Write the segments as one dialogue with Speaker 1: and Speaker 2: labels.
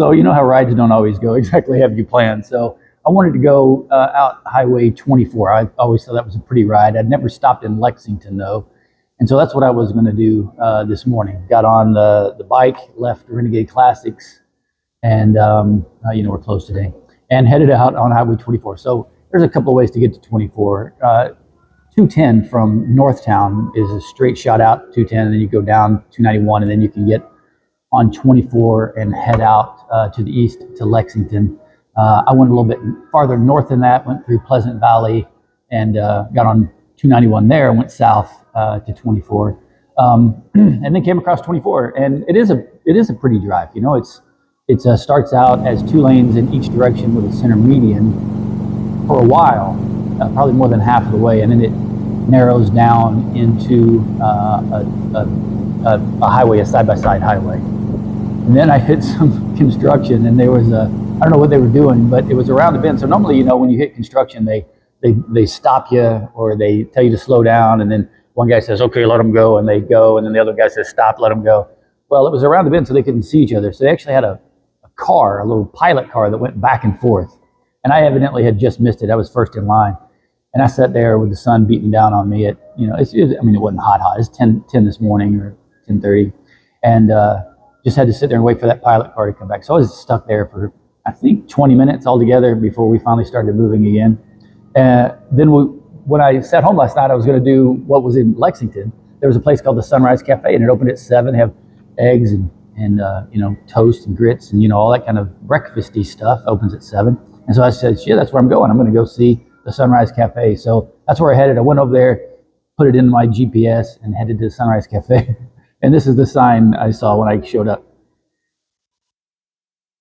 Speaker 1: So you know how rides don't always go exactly as you plan. So I wanted to go out Highway 24. I always thought that was a pretty ride. I'd never stopped in Lexington though, and so that's what I was going to do this morning. Got on the bike, left Renegade Classics, and we're closed today, and headed out on Highway 24. So there's a couple of ways to get to 24. 210 from Northtown is a straight shot out 210, and then you go down 291, and then you can get on 24 and head out to the east to Lexington. I went a little bit farther north than that, went through Pleasant Valley, and got on 291 there, and went south to 24, and then came across 24. And it is a pretty drive. You know, it starts out as 2 lanes in each direction with a center median for a while, probably more than half of the way, and then it narrows down into a highway, a side-by-side highway. And then I hit some construction, and there was I don't know what they were doing, but it was around the bend. So normally, you know, when you hit construction, they stop you, or they tell you to slow down, and then one guy says, okay, let them go, and they go, and then the other guy says, stop, let them go. Well, it was around the bend, so they couldn't see each other. So they actually had a car, a little pilot car that went back and forth. And I evidently had just missed it. I was first in line. And I sat there with the sun beating down on me at, you know, it wasn't hot. It's 10 this morning or 10:30. And just had to sit there and wait for that pilot car to come back. So I was stuck there for, I think, 20 minutes altogether before we finally started moving again. Then when I sat home last night, I was going to do what was in Lexington. There was a place called the Sunrise Cafe, and it opened at 7. They have eggs and toast and grits and, all that kind of breakfasty stuff. Opens at 7. And so I said, shit, that's where I'm going. I'm going to go see the Sunrise Cafe. So that's where I headed. I went over there, put it in my GPS, and headed to the Sunrise Cafe. And this is the sign I saw when I showed up.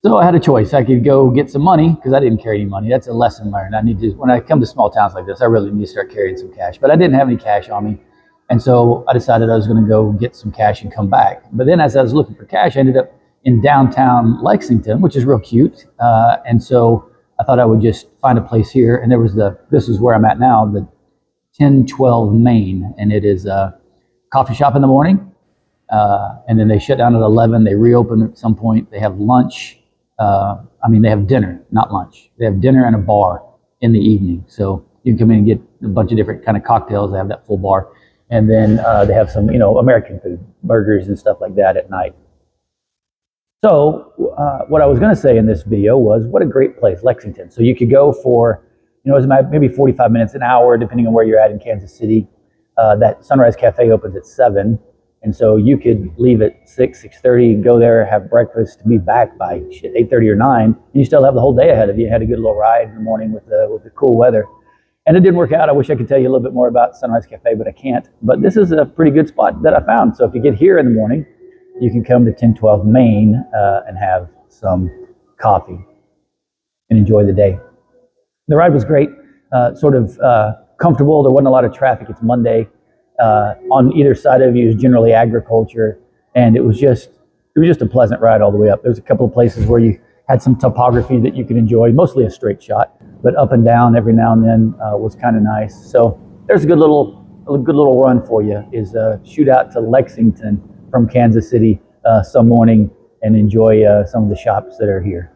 Speaker 1: So I had a choice. I could go get some money, because I didn't carry any money. That's a lesson learned. I need to, when I come to small towns like this, I really need to start carrying some cash. But I didn't have any cash on me. And so I decided I was going to go get some cash and come back. But then as I was looking for cash, I ended up in downtown Lexington, which is real cute. And so I thought I would just find a place here. And there was this is where I'm at now, the 1012 Main. And it is a coffee shop in the morning. And then they shut down at 11. They reopen at some point. They have lunch. They have dinner, not lunch. They have dinner and a bar in the evening. So you can come in and get a bunch of different kind of cocktails. They have that full bar. And then they have some, American food, burgers and stuff like that at night. So what I was going to say in this video was, what a great place, Lexington. So you could go for, it was maybe 45 minutes, an hour, depending on where you're at in Kansas City. That Sunrise Cafe opens at 7. And so you could leave at 6:30, go there, have breakfast, be back by 8:30 or 9, and you still have the whole day ahead of you. You had a good little ride in the morning with the cool weather. And it didn't work out. I wish I could tell you a little bit more about Sunrise Cafe, but I can't. But this is a pretty good spot that I found. So if you get here in the morning, you can come to 1012 Main and have some coffee and enjoy the day. The ride was great, comfortable. There wasn't a lot of traffic. It's Monday. On either side of you is generally agriculture, and it was just a pleasant ride all the way up. There's a couple of places where you had some topography that you could enjoy, mostly a straight shot, but up and down every now and then was kind of nice. So there's a good little run for you, is shoot out to Lexington from Kansas City some morning and enjoy some of the shops that are here.